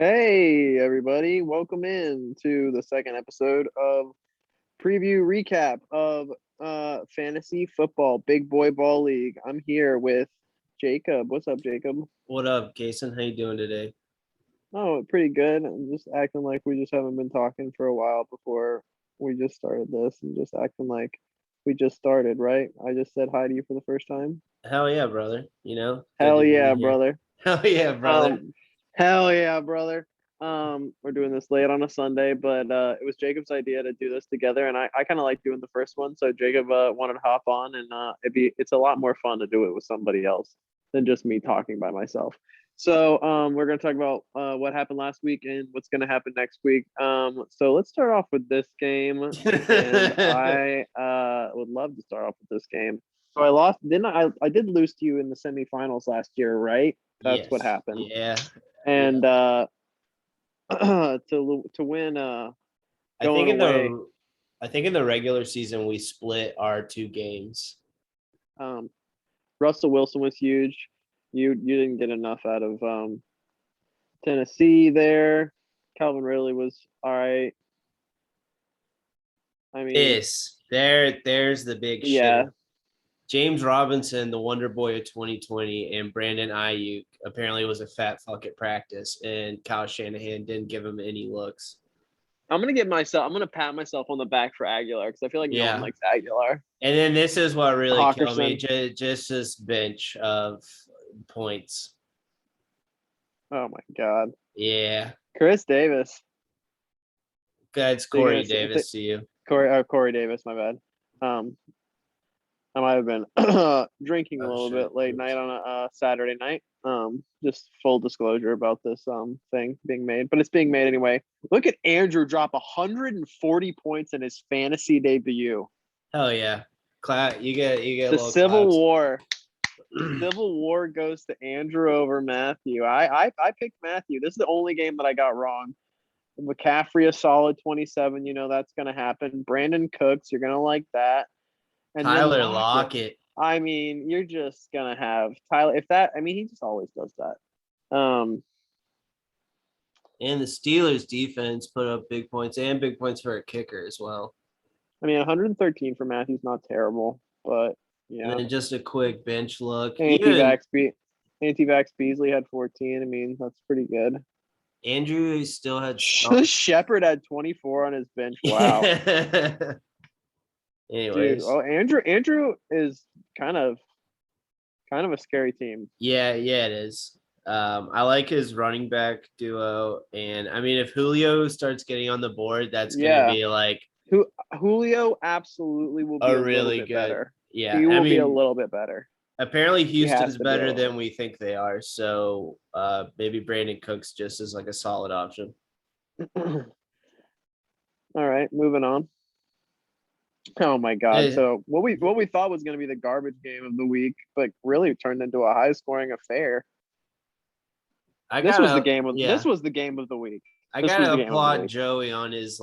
Hey everybody, welcome in to the second episode of preview recap of fantasy football big boy ball league. I'm here with Jacob. What's up, Jacob? What up, Cason? How you doing today? Oh, pretty good. I'm just acting like we just haven't been talking for a while before we just started this and just acting like we just started, right? I just said hi to you for the first time. Hell yeah, brother. Good Hell to yeah, be here. brother. Hell yeah, brother. Um, hell yeah, brother. We're doing this late on a Sunday, but it was Jacob's idea to do this together, and I kind of like doing the first one. So Jacob wanted to hop on, and it's a lot more fun to do it with somebody else than just me talking by myself. So we're gonna talk about what happened last week and what's gonna happen next week. So let's start off with this game, and I would love to start off with this game. So I lost, didn't I? I did lose to you in the semifinals last year, right? That's what Yes. happened. Yeah. Yeah. And to win I think going in away, the I think in the regular season we split our two games. um Russell Wilson was huge. You didn't get enough out of Tennessee there. Calvin Ridley was all right. I mean, There's the big yeah. shift. James Robinson, the Wonder Boy of 2020, and Brandon Ayuk apparently was a fat fuck at practice, and Kyle Shanahan didn't give him any looks. I'm gonna pat myself on the back for Aguilar because I feel like no one Yeah. likes Aguilar. And then this is what really killed me. Hawkerson. Just this bench of points. Oh my god. Yeah. Chris Davis. That's So you're Corey gonna Davis to you. Corey Davis, my bad. Um I might have been drinking a Oh, little shit. bit late night Oops. on a Saturday night. Just full disclosure about this thing being made, but it's being made anyway. Look at Andrew drop 140 points in his fantasy debut. Hell yeah. You get a The little clouds. Civil War goes to Andrew over Matthew. I picked Matthew. This is the only game that I got wrong. McCaffrey a solid 27. You know that's gonna happen. Brandon Cooks, you're gonna like that. And then Tyler Lockett. Lockett. I mean, you're just gonna have Tyler. If that, I mean, he just always does that. And the Steelers defense put up big points and big points for a kicker as well. I mean, 113 for Matthews, not terrible, but And yeah. then just a quick bench look. Even Anti-vax Be- Anti-vax Beasley had 14. I mean, that's pretty good. Andrew still had some. Shepard had 24 on his bench. Wow, Yeah. dude. Anyways. Oh, Andrew is kind of a scary team. Yeah, it is. I like his running back duo, and I mean, if Julio starts getting on the board, that's going to Yeah, be like Julio absolutely will be a a little really bit good. better. Yeah, He I will be a mean, little bit better. apparently He has Houston's to be a better little than bit. we think they are, so maybe Brandon Cooks just is like a solid option. All right, moving on. Oh my God! Eh, So what we thought was going to be the garbage game of the week, but really turned into a high scoring affair. I This was the gotta, game of this yeah, was the game of the week. I This was gotta the game of the applaud week. Joey on his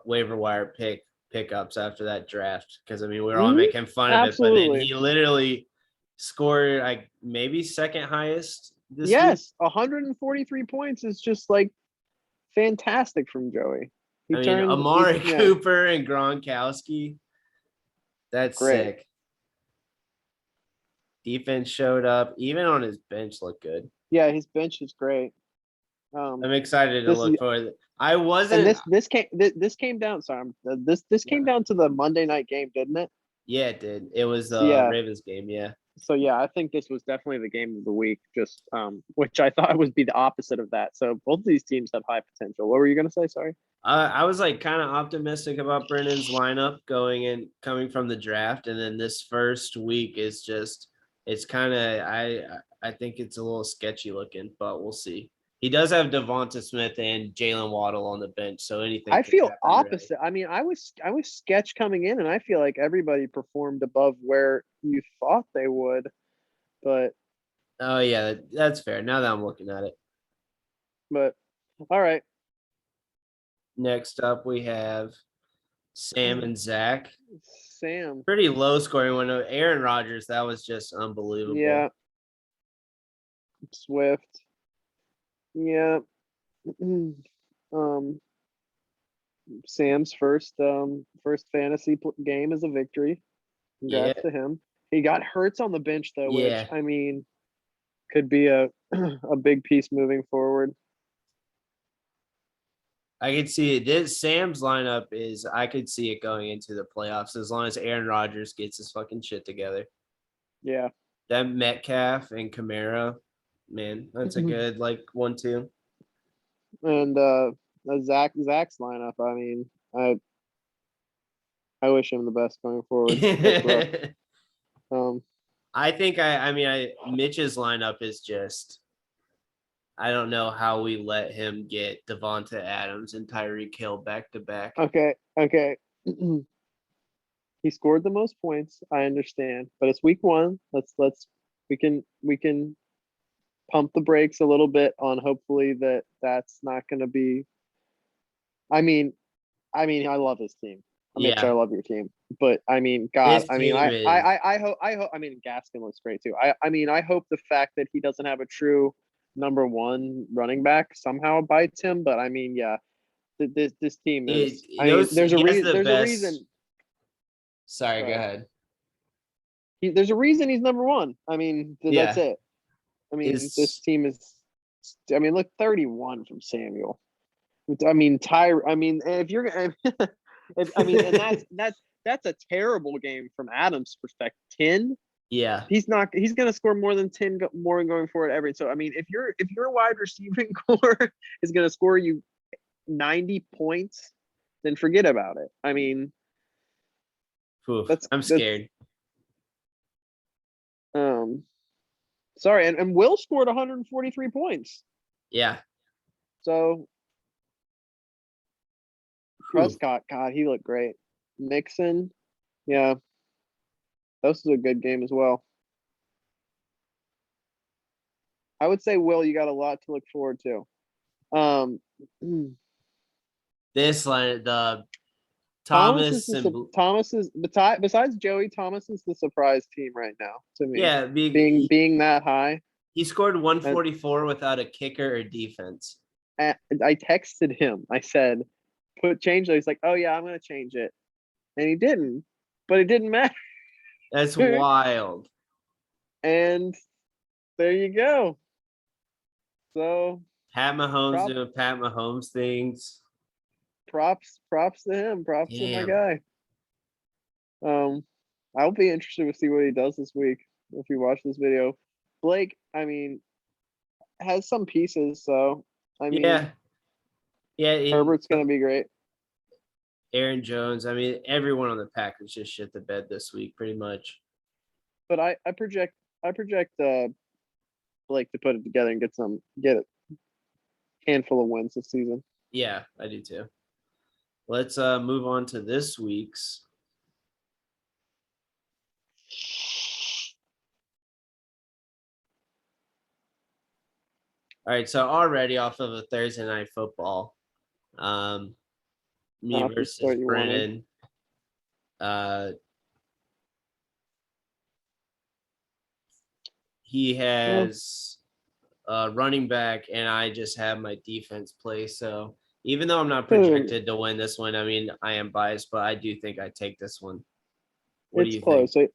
waiver wire pickups after that draft because I mean we are all Hmm. making fun of it, but then Absolutely. he literally scored like maybe second highest this week. Yes, 143 points is just like fantastic from Joey. He I mean turned he Amari yeah, Cooper and Gronkowski, that's great. sick. Defense showed up, even on his bench looked good. Yeah, his bench is great. I'm Um excited to this is look for. I and wasn't. this came down, sorry, this came down to the Monday night game, didn't it? Yeah, it did. It was the Yeah. Ravens game. Yeah. So yeah, I think this was definitely the game of the week, just which I thought would be the opposite of that. So both of these teams have high potential. What were you gonna say? Sorry. I was like kind of optimistic about Brennan's lineup going and coming from the draft, and then this first week is just it's kind of I think it's a little sketchy looking, but we'll see. He does have Devonta Smith and Jalen Waddle on the bench, so anything I could feel happen really. opposite. I mean, I was sketch coming in, and I feel like everybody performed above where you thought they would. But Oh yeah, that's fair. Now that I'm looking at it. but all right, Next up, we have Sam and Zach. Sam. Pretty low scoring one. Aaron Rodgers, that was just unbelievable. Yeah, Swift. Yeah. um, Sam's first fantasy game is a victory. Yeah, Congrats to him. He got Hurts on the bench though, which yeah. I mean could be a a big piece moving forward. I could see it. This Sam's lineup is I could see it going into the playoffs as long as Aaron Rodgers gets his fucking shit together. Yeah. That Metcalf and Kamara, man, that's a good like 1-2. And Zach's lineup. I mean, I wish him the best going forward. That's rough. Um, I think I mean Mitch's lineup is just I don't know how we let him get Devonta Adams and Tyreek Hill back to back. okay. He scored the most points. I understand, but it's week one. Let's we can pump the brakes a little bit on hopefully that's not going to be. I mean, I love his team. Mitch, I Yeah, love your team, but I mean, God, this I mean, team is I hope. I mean, Gaskin looks great too. I mean, I hope the fact that he doesn't have a true number one running back somehow bites him. But I mean, yeah, this team is. I mean, those he has the There's a best. reason. Sorry, Go go ahead. ahead. There's a reason he's number one. I mean, that's Yeah, it. I mean, this is team is. I mean, look, 31 from Samuel. I mean, I mean, if you're, I mean, and that's a terrible game from Adams' perspective. 10. yeah, He's not. He's going to score more than 10 more going forward every. So I mean, if your wide receiving core is going to score you 90 points, then forget about it. I mean, oof, I'm that's scared. um sorry, and Will scored 143 points. Yeah, So oof. Prescott, God, he looked great. Nixon, yeah, this was a good game as well. I would say, Will, you got a lot to look forward to. Um, This line, the Thomas is Thomas and Thomas is besides Joey, Thomas is the surprise team right now to me. yeah, Being that high, he scored and 144 without a kicker or defense. I texted him. I said, "Put change." He's like, "Oh yeah, I'm gonna change it," and he didn't. But it didn't matter. That's wild. And there you go. So Pat Mahomes prop doing Pat Mahomes things. props to him. Props to my Damn. guy. Um, I'll be interested to see what he does this week if you watch this video. Blake, I mean, has some pieces, so I mean, Yeah. Yeah. Herbert's gonna be great. Aaron Jones. I mean, everyone on the Packers just shit the bed this week, pretty much. But I project Blake to put it together and get a handful of wins this season. Yeah, I do too. Let's move on to this week's. All right, so already off of a Thursday night football, um, me Not the versus start you wanted. Brennan. Uh, he Well, has running back, and I just have my defense play. So even though I'm not projected to win this one, I mean I am biased, but I do think I take this one. What do it's you think? close.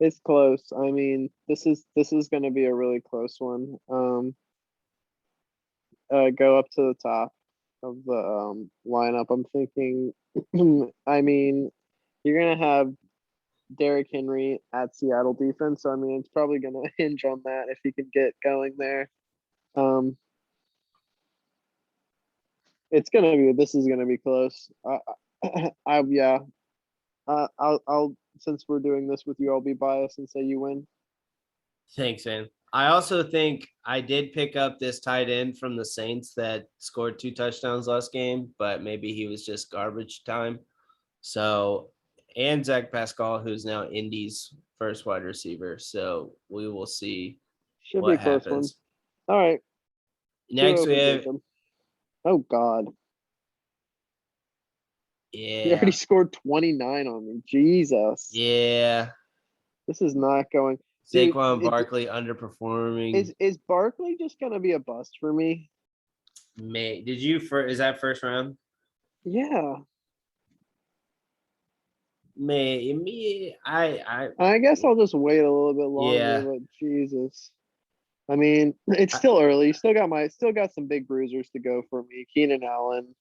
It's close. I mean, this is going to be a really close one. Go up to the top of the lineup. I'm thinking. I mean, you're gonna have Derrick Henry at Seattle defense. So I mean, it's probably gonna hinge on that if he can get going there. Um, it's gonna be. This is gonna be close. Yeah. I'll since we're doing this with you, I'll be biased and say you win. Thanks, man. I also think I did pick up this tight end from the Saints that scored 2 touchdowns last game, but maybe he was just garbage time. So, and Zach Pascal, who's now Indy's first wide receiver. So we will see Should be what a close one. happens. All right, go Next, we over, have, Jacob. Oh God, he already yeah, scored 29 on me. Jesus, yeah. this is not going. Dude, Saquon Barkley underperforming. is Barkley just gonna be a bust for me? Is that first round? Yeah. I guess I'll just wait a little bit longer, Yeah. but Jesus. I mean, it's still early. Still got some big bruisers to go for me. Keenan Allen,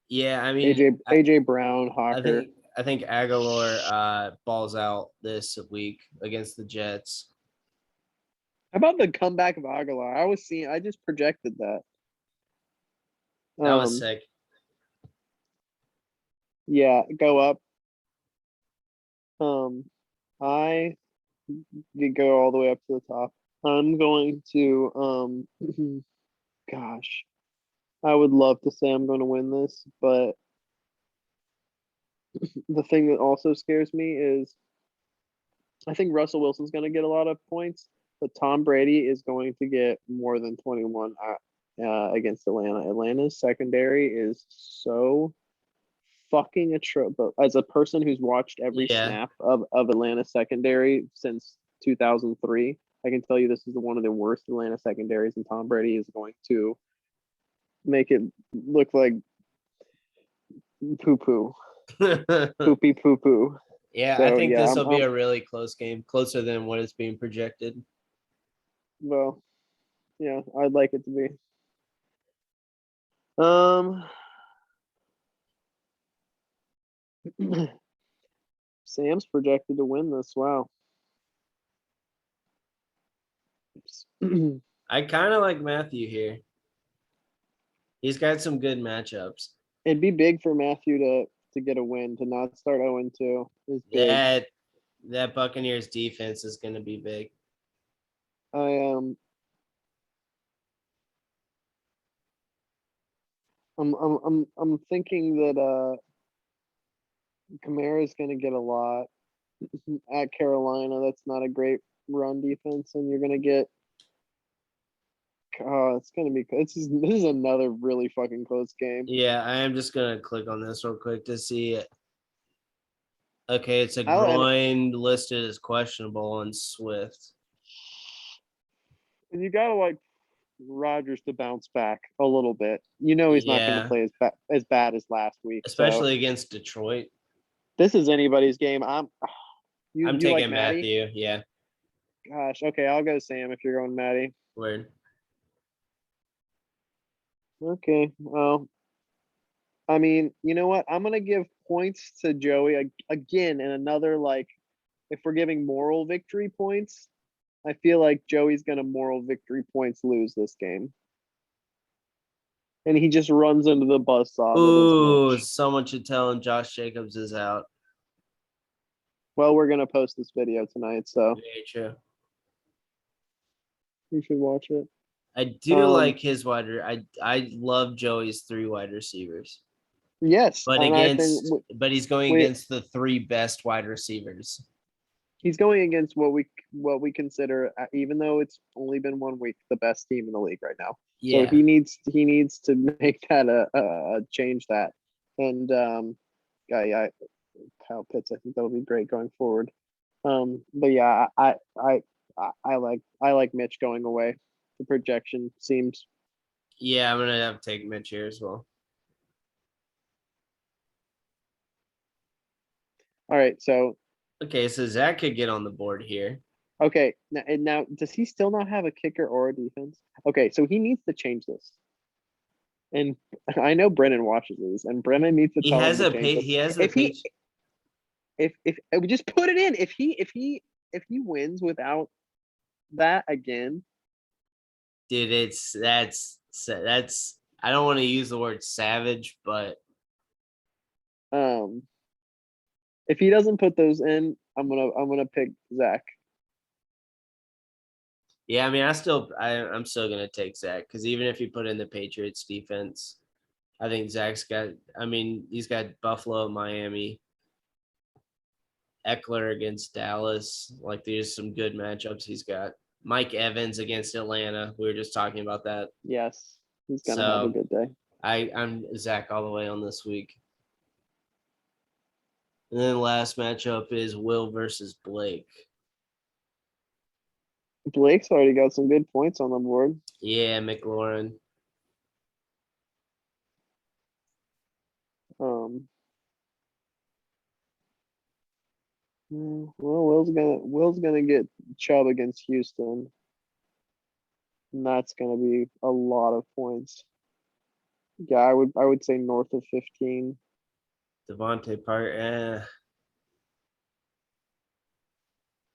Yeah, I mean, AJ Brown, I Hawker. think Aguilar balls out this week against the Jets. How about the comeback of Aguilar? I just projected that. That was sick. Yeah, go up. I did go all the way up to the top. I'm going to gosh. I would love to say I'm going to win this, but the thing that also scares me is I think Russell Wilson's going to get a lot of points, but Tom Brady is going to get more than 21 against Atlanta. Atlanta's secondary is so fucking atrocious. But as a person who's watched every snap of Atlanta secondary since 2003, I can tell you this is one of the worst Atlanta secondaries, and Tom Brady is going to make it look like poo poo, poopy poo poo. Yeah, So, I think yeah, this will be a really close game, closer than what is being projected. Well, yeah, I'd like it to be. Sam's projected to win this. Wow. I kind of like Matthew here. He's got some good matchups. It'd be big for Matthew to get a win, to not start 0-2 is big. That Buccaneers defense is going to be big. I'm thinking that Kamara is going to get a lot at Carolina. That's not a great run defense, and you're going to get. Oh, it's going to be. This is another really fucking close game. Yeah, I am just going to click on this real quick to see it. Okay, it's a groin listed as questionable on Swift. And you gotta like Rodgers to bounce back a little bit. You know he's not going to play as bad as last week, especially against Detroit. This is anybody's game. I'm taking like Matthew. Yeah. Gosh. Okay, I'll go Sam if you're going Matty. Word. Okay. Well, I mean, you know what? I'm gonna give points to Joey again, and another like, if we're giving moral victory points, I feel like Joey's gonna moral victory points lose this game. And he just runs into the buzzsaw. Ooh, someone should tell him Josh Jacobs is out. Well, we're gonna post this video tonight, so very true. You should watch it. I do like his I love Joey's 3 wide receivers. Yes, but he's going against the 3 best wide receivers. He's going against what we consider, even though it's only been 1 week, the best team in the league right now. Yeah. So he needs to make that change that. And Kyle Pitts, I think that'll be great going forward. But yeah, I like Mitch going away. The projection seems. Yeah, I'm gonna have to take Mitch here as well. All right, so. Okay, so Zach could get on the board here. Okay, now does he still not have a kicker or a defense? Okay, so he needs to change this. And I know Brennan watches these, and Brennan needs to tell him to change this. He has a page. If we just put it in, if he wins without that again, dude, that's I don't want to use the word savage, but if he doesn't put those in, I'm gonna pick Zach. Yeah, I mean, I'm still gonna take Zach, because even if you put in the Patriots defense, I think Zach's got. I mean, he's got Buffalo, Miami, Eckler against Dallas. Like, there's some good matchups he's got. Mike Evans against Atlanta. We were just talking about that. Yes, he's gonna have a good day. I'm Zach all the way on this week. And then last matchup is Will versus Blake. Blake's already got some good points on the board. Yeah, McLaurin. Um, well, Will's gonna get Chubb against Houston, and that's gonna be a lot of points. Yeah, I would say north of 15. Devontae Parker.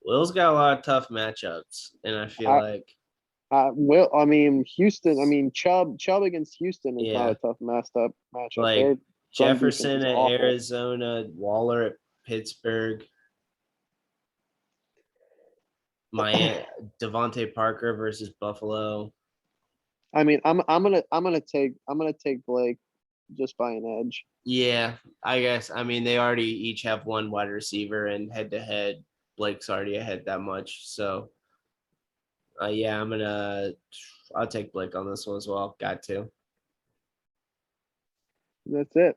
Will's got a lot of tough matchups, and I feel I like, I mean Houston. I mean Chubb against Houston is not a yeah, tough messed up matchup. like Their run defense Jefferson is at awful. Arizona, Waller at Pittsburgh, my Devontae Parker versus Buffalo. I mean, I'm gonna take Blake just by an edge. Yeah, I guess. I mean, they already each have one wide receiver, and head to head, Blake's already ahead that much. So, yeah, I'll take Blake on this one as well. Got to. That's it.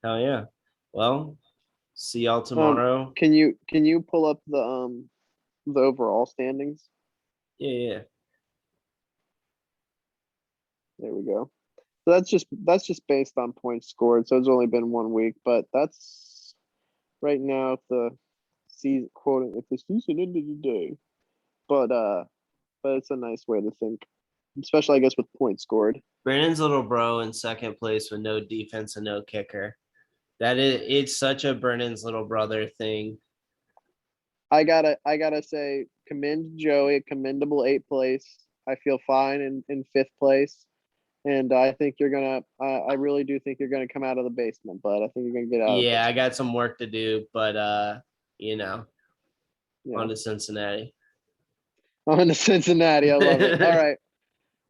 Hell yeah. Well, see y'all Um, tomorrow. can you pull up the overall standings? Yeah, yeah. There we go. So that's just based on points scored. So it's only been 1 week, but that's right now if the season quoting if the season ended today. But it's a nice way to think, especially I guess with points scored. Brandon's little bro in second place with no defense and no kicker. It's such a Brennan's little brother thing. I gotta say, commend Joey, a commendable 8th place. I feel fine in 5th place. And I think you're gonna. I really do think you're gonna come out of the basement, but I think you're gonna get out of Yeah, it. I got some work to do, but you know, Yeah. on to Cincinnati. On to Cincinnati. I love it. All right.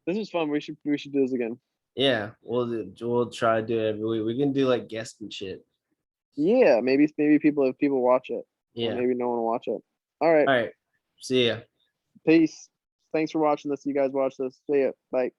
This was fun. We should do this again. Yeah, we'll try to do it every week. We can do like guest and shit. Yeah, maybe people if people watch it, or Yeah. maybe no one will watch it. All right. All right. See ya. Peace. Thanks for watching this. You guys watch this. See ya. Bye.